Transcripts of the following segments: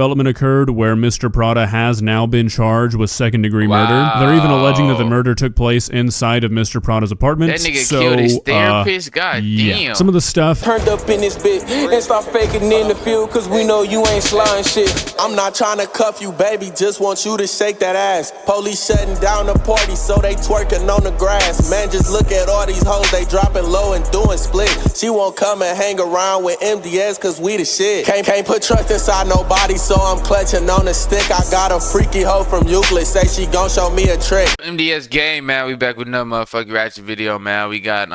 Development occurred where Mr. Prada has now been charged with second-degree murder. They're even alleging that the murder took place inside of Mr. Prada's apartment. That nigga killed his therapist? God damn. Some of the stuff. Turned up in this bitch and start faking in the field, cause we know you ain't slime shit. I'm not trying to cuff you, baby, just want you to shake that ass. Police shutting down the party, so they twerking on the grass. Man, just look at all these hoes, they dropping low and doing split. She won't come and hang around with MDS, cause we the shit. Can't put trust inside nobody, so I'm clutching on the stick. I got a freaky hoe from Euclid, say she gon' show me a trick. MDS game, man. We back with another motherfucking ratchet video, man. We got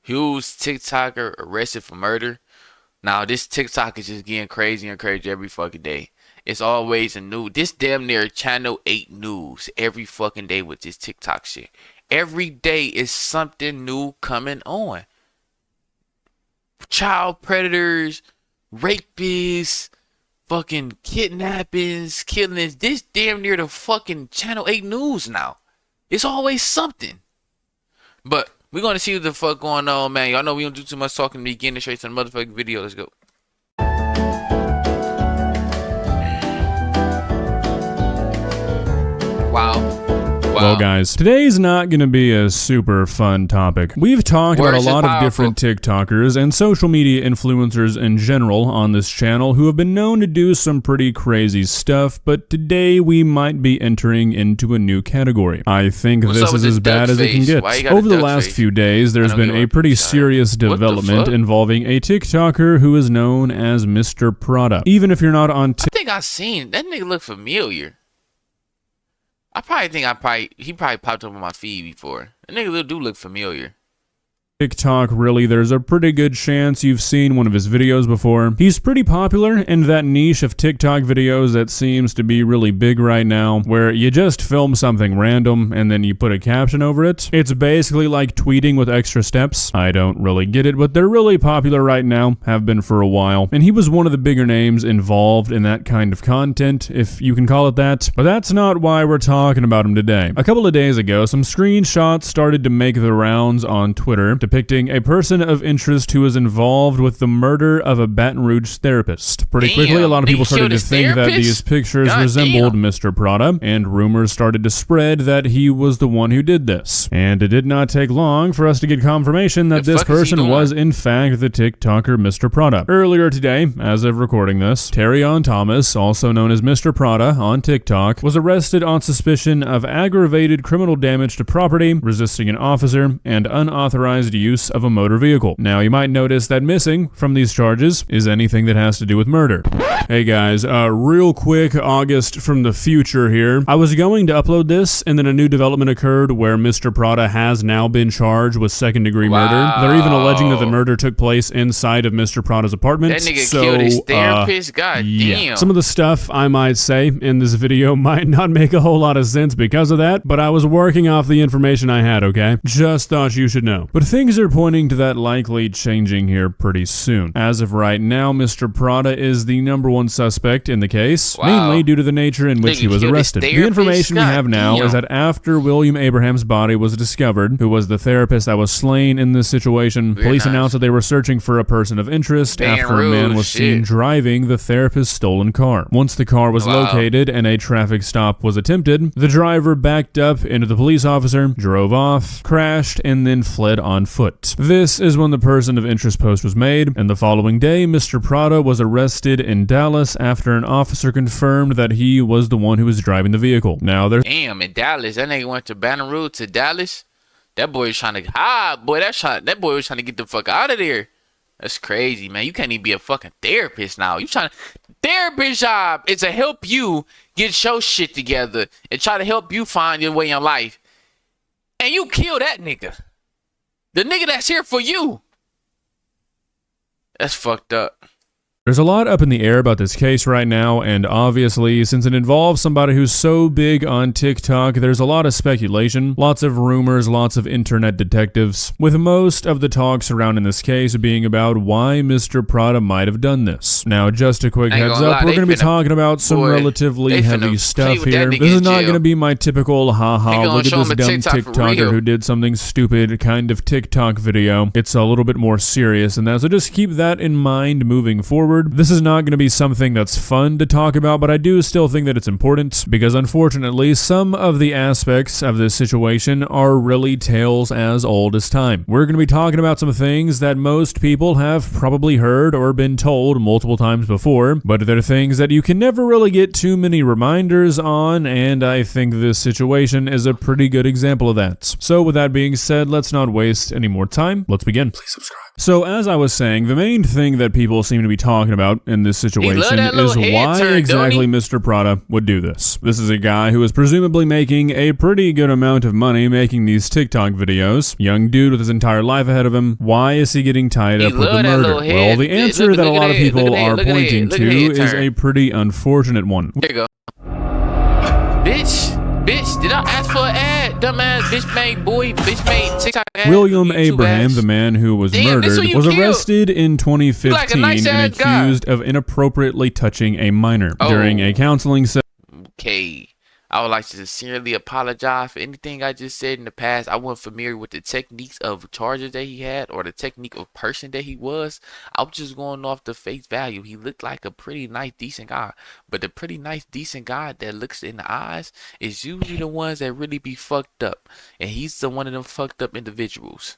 Hughes TikToker arrested for murder. Now this TikTok is just getting crazy and crazy every fucking day. It's always a new. This damn near Channel 8 news every fucking day with this TikTok shit. Every day is something new coming on. Child predators, rapists, fucking kidnappings, killings. This damn near the fucking Channel 8 news now. It's always something. But we're gonna see what the fuck going on, man. Y'all know we don't do too much talking to begin straight to the motherfucking video. Let's go. Wow. Well, guys, today's not going to be a super fun topic. We've talked about a lot of different TikTokers and social media influencers in general on this channel who have been known to do some pretty crazy stuff, but today we might be entering into a new category. I think this is as bad as it can get. Over the last few days, there's been a pretty serious development involving a TikToker who is known as Mr. Prada. Even if you're not on TikTok. I think I've seen that nigga look familiar. I probably think he probably popped up on my feed before. That nigga do look familiar. TikTok, really, there's a pretty good chance you've seen one of his videos before. He's pretty popular in that niche of TikTok videos that seems to be really big right now, where you just film something random and then you put a caption over it. It's basically like tweeting with extra steps. I don't really get it, but they're really popular right now, have been for a while. And he was one of the bigger names involved in that kind of content, if you can call it that. But that's not why we're talking about him today. A couple of days ago, some screenshots started to make the rounds on Twitter, depicting a person of interest who was involved with the murder of a Baton Rouge therapist. Pretty quickly, a lot of people started to think that these pictures resembled Mr. Prada, and rumors started to spread that he was the one who did this. And it did not take long for us to get confirmation that this person was in fact the TikToker Mr. Prada. Earlier today, as of recording this, Terrion Thomas, also known as Mr. Prada on TikTok, was arrested on suspicion of aggravated criminal damage to property, resisting an officer, and unauthorized use of a motor vehicle. Now, you might notice that missing from these charges is anything that has to do with murder. Hey guys, real quick, August from the future here. I was going to upload this, and then a new development occurred where Mr. Prada has now been charged with second-degree murder. They're even alleging that the murder took place inside of Mr. Prada's apartment. That nigga killed his therapist? God damn. Some of the stuff I might say in this video might not make a whole lot of sense because of that, but I was working off the information I had, okay? Just thought you should know. But things are pointing to that likely changing here pretty soon. As of right now, Mr. Prada is the #1 suspect in the case, mainly due to the nature in which he was arrested. The information we have now is that after William Abraham's body was discovered, who was the therapist that was slain in this situation, police announced that they were searching for a person of interest after a man was seen driving the therapist's stolen car. Once the car was located and a traffic stop was attempted, the driver backed up into the police officer, drove off, crashed, and then fled on foot. This is when the person of interest post was made, and the following day, Mr. Prada was arrested in Dallas after an officer confirmed that he was the one who was driving the vehicle. Now there's damn, in Dallas, that nigga went to Baton Rouge to Dallas. That boy was trying to that boy was trying to get the fuck out of there. That's crazy, man. You can't even be a fucking therapist now. You trying to therapist job is to help you get your shit together and try to help you find your way in life. And you kill that nigga. The nigga that's here for you. That's fucked up. There's a lot up in the air about this case right now, and obviously, since it involves somebody who's so big on TikTok, there's a lot of speculation, lots of rumors, lots of internet detectives, with most of the talk surrounding this case being about why Mr. Prada might have done this. Now, just a quick heads up, we're going to be talking about some relatively heavy stuff here. This is not going to be my typical, haha, look at this dumb TikToker who did something stupid kind of TikTok video. It's a little bit more serious than that, so just keep that in mind moving forward. forward. This is not going to be something that's fun to talk about, but I do still think that it's important because unfortunately some of the aspects of this situation are really tales as old as time. We're going to be talking about some things that most people have probably heard or been told multiple times before, but they're things that you can never really get too many reminders on, and I think this situation is a pretty good example of that. So with that being said, let's not waste any more time. Let's begin. Please subscribe. So as I was saying, the main thing that people seem to be talking about in this situation is why exactly Mr. Prada would do this. This is a guy who is presumably making a pretty good amount of money making these TikTok videos. Young dude with his entire life ahead of him. Why is he getting tied up with the murder? Well, the answer that a lot of people are pointing to is a pretty unfortunate one. There you go. Bitch, did I ask for an ad? Dumbass bitch made TikTok ad. William Abraham, the man who was murdered, was arrested in 2015 and accused of inappropriately touching a minor during a counseling session. Okay. I would like to sincerely apologize for anything I just said in the past. I wasn't familiar with the techniques of charges that he had or the technique of person that he was. I was just going off the face value. He looked like a pretty nice, decent guy. But the pretty nice, decent guy that looks in the eyes is usually the ones that really be fucked up. And he's the one of them fucked up individuals.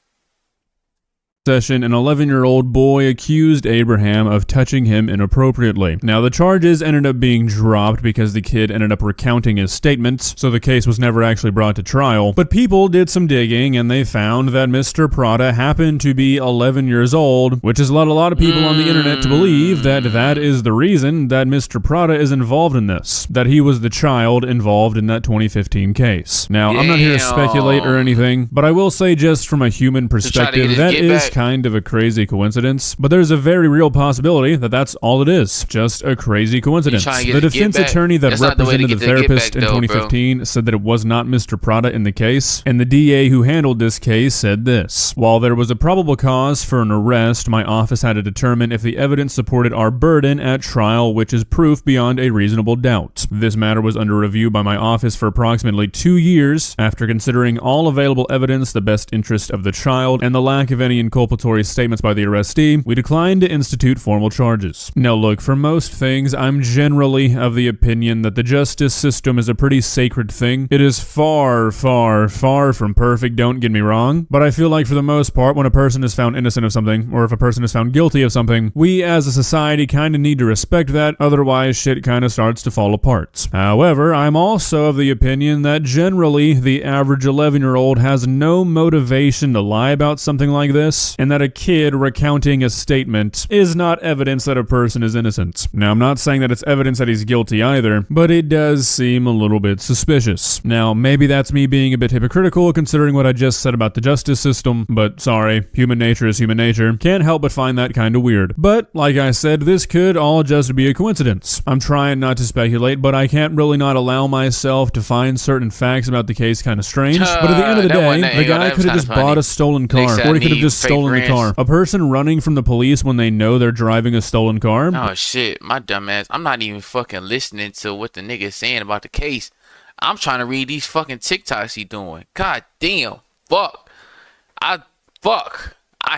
An 11-year-old boy accused Abraham of touching him inappropriately. Now, the charges ended up being dropped because the kid ended up recounting his statements, so the case was never actually brought to trial. But people did some digging, and they found that Mr. Prada happened to be 11 years old, which has led a lot of people on the internet to believe that that is the reason that Mr. Prada is involved in this, that he was the child involved in that 2015 case. Now, I'm not here to speculate or anything, but I will say just from a human perspective, that is kind of a crazy coincidence, but there's a very real possibility that that's all it is, just a crazy coincidence. The defense attorney that represented the therapist in 2015 said that it was not Mr. Prada in the case, and the DA who handled this case said this: while there was a probable cause for an arrest, my office had to determine if the evidence supported our burden at trial, which is proof beyond a reasonable doubt. This matter was under review by my office for approximately 2 years. After considering all available evidence, the best interest of the child, and the lack of any inculpatory statements by the arrestee, we declined to institute formal charges. Now look, for most things, I'm generally of the opinion that the justice system is a pretty sacred thing. It is far, far, far from perfect, don't get me wrong, but I feel like for the most part, when a person is found innocent of something, or if a person is found guilty of something, we as a society kind of need to respect that, otherwise shit kind of starts to fall apart. However, I'm also of the opinion that generally, the average 11-year-old has no motivation to lie about something like this, and that a kid recounting a statement is not evidence that a person is innocent. Now, I'm not saying that it's evidence that he's guilty either, but it does seem a little bit suspicious. Now, maybe that's me being a bit hypocritical considering what I just said about the justice system, but sorry, human nature is human nature. Can't help but find that kind of weird. But, like I said, this could all just be a coincidence. I'm trying not to speculate, but I can't really not allow myself to find certain facts about the case kind of strange. But at the end of the day, the guy could have just bought a stolen car, or he could have just stolen the car. A person running from the police when they know they're driving a stolen car? Oh shit, my dumb ass. I'm not even fucking listening to what the nigga's saying about the case. I'm trying to read these fucking TikToks he doing. God damn. Fuck.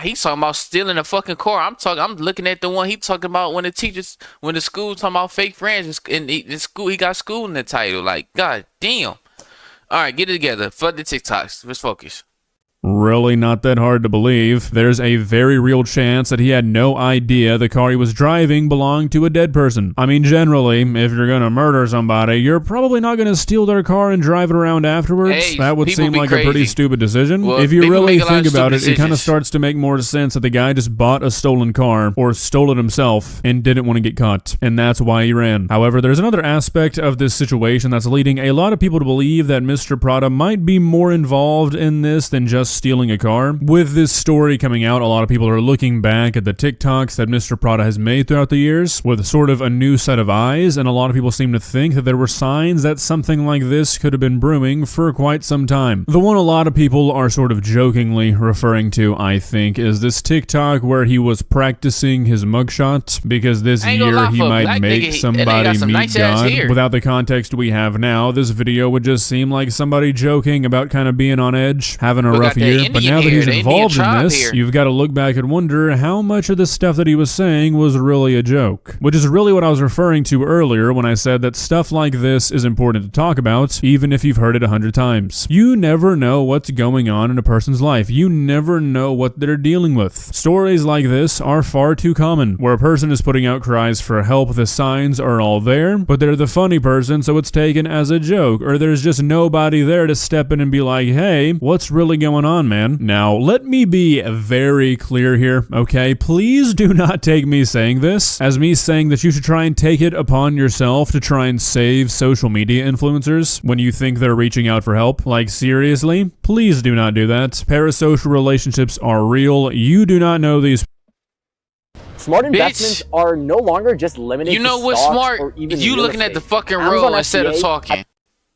He's talking about stealing a fucking car. I'm looking at the one he talking about when the school talking about fake friends in school. He got school in the title. Like, god damn. Alright, get it together. Fuck the TikToks. Let's focus. Really not that hard to believe. There's a very real chance that he had no idea the car he was driving belonged to a dead person. I mean, generally, if you're gonna murder somebody, you're probably not gonna steal their car and drive it around afterwards. Hey, that would seem like crazy. A pretty stupid decision. Well, if you really think about it, it kind of starts to make more sense that the guy just bought a stolen car, or stole it himself, and didn't want to get caught. And that's why he ran. However, there's another aspect of this situation that's leading a lot of people to believe that Mr. Prada might be more involved in this than just stealing a car. With this story coming out, a lot of people are looking back at the TikToks that Mr. Prada has made throughout the years with sort of a new set of eyes, and a lot of people seem to think that there were signs that something like this could have been brewing for quite some time. The one a lot of people are sort of jokingly referring to, I think, is this TikTok where he was practicing his mugshot, because this year he might make somebody meet God. Without the context we have now, this video would just seem like somebody joking about kind of being on edge, having a rough here, but now that he's involved in this, hair. you've got to look back and wonder how much of the stuff that he was saying was really a joke. Which is really what I was referring to earlier when I said that stuff like this is important to talk about, even if you've heard it 100 times. You never know what's going on in a person's life. You never know what they're dealing with. Stories like this are far too common, where a person is putting out cries for help, the signs are all there, but they're the funny person, so it's taken as a joke, or there's just nobody there to step in and be like, hey, what's really going on, man? Now, let me be very clear here, okay? Please do not take me saying this as me saying that you should try and take it upon yourself to try and save social media influencers when you think they're reaching out for help. Like, seriously? Please do not do that. Parasocial relationships are real. You do not know these. Smart investments are no longer just limited You know to what's stocks smart? or even You real looking at estate. the fucking Amazon road instead of FBA talking.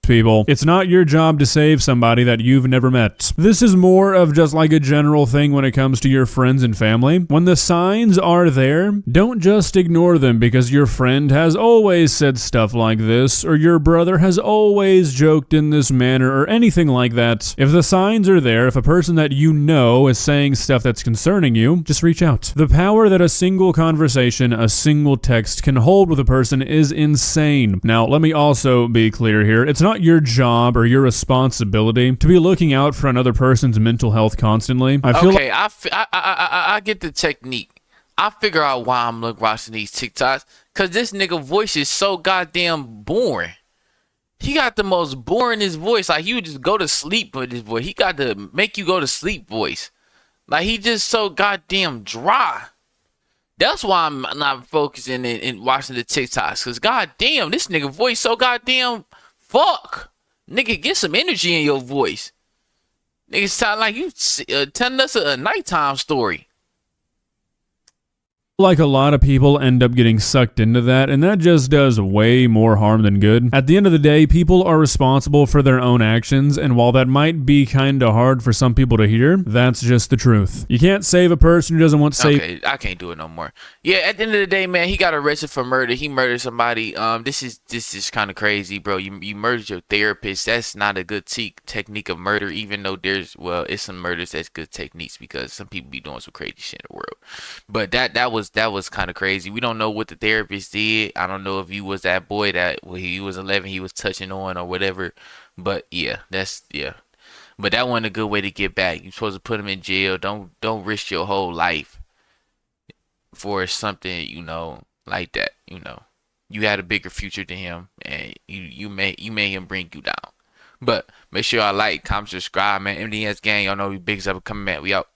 People. It's not your job to save somebody that you've never met. This is more of just like a general thing when it comes to your friends and family. When the signs are there, don't just ignore them because your friend has always said stuff like this, or your brother has always joked in this manner, or anything like that. If the signs are there, if a person that you know is saying stuff that's concerning you, just reach out. The power that a single conversation, a single text can hold with a person is insane. Now, let me also be clear here. It's not your job or your responsibility to be looking out for another person's mental health constantly. I feel Okay, I get the technique. I figure out why I'm watching these TikToks. Cause this nigga voice is so goddamn boring. He got the most boringest voice. Like, you just go to sleep with his voice. He got the make you go to sleep voice. Like, he just so goddamn dry. That's why I'm not focusing and watching the TikToks. Cause goddamn, this nigga voice so goddamn fuck. Nigga, get some energy in your voice. Nigga, sound like you telling us a nighttime story. like a lot of people end up getting sucked into that, and that just does way more harm than good. At the end of the day, people are responsible for their own actions, and while that might be kinda hard for some people to hear, that's just the truth. You can't save a person who doesn't want saved. Okay, I can't do it no more. Yeah, at the end of the day, man, he got arrested for murder. He murdered somebody. This is kind of crazy, bro. You murdered your therapist. That's not a good technique of murder, even though it's some murders that's good techniques, because some people be doing some crazy shit in the world. But that was kind of crazy. We don't know what the therapist did. I don't know if he was that boy that when he was 11 he was touching on or whatever. But yeah, But that wasn't a good way to get back. You're supposed to put him in jail. Don't risk your whole life for something, like that. You had a bigger future than him, and you made him bring you down. But make sure y'all like, comment, subscribe, man. MDS gang, y'all know we bigs up and coming, man. We out.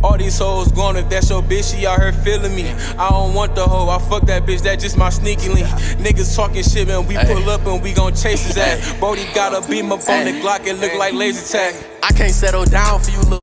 All these hoes gone, if that's your bitch, she out here feeling me. I don't want the hoe, I fuck that bitch, that just my sneaky link. Niggas talking shit, man, we pull up and we gon' chase his ass. Brody got a beam up on the Glock, it look like laser tag. I can't settle down for you, little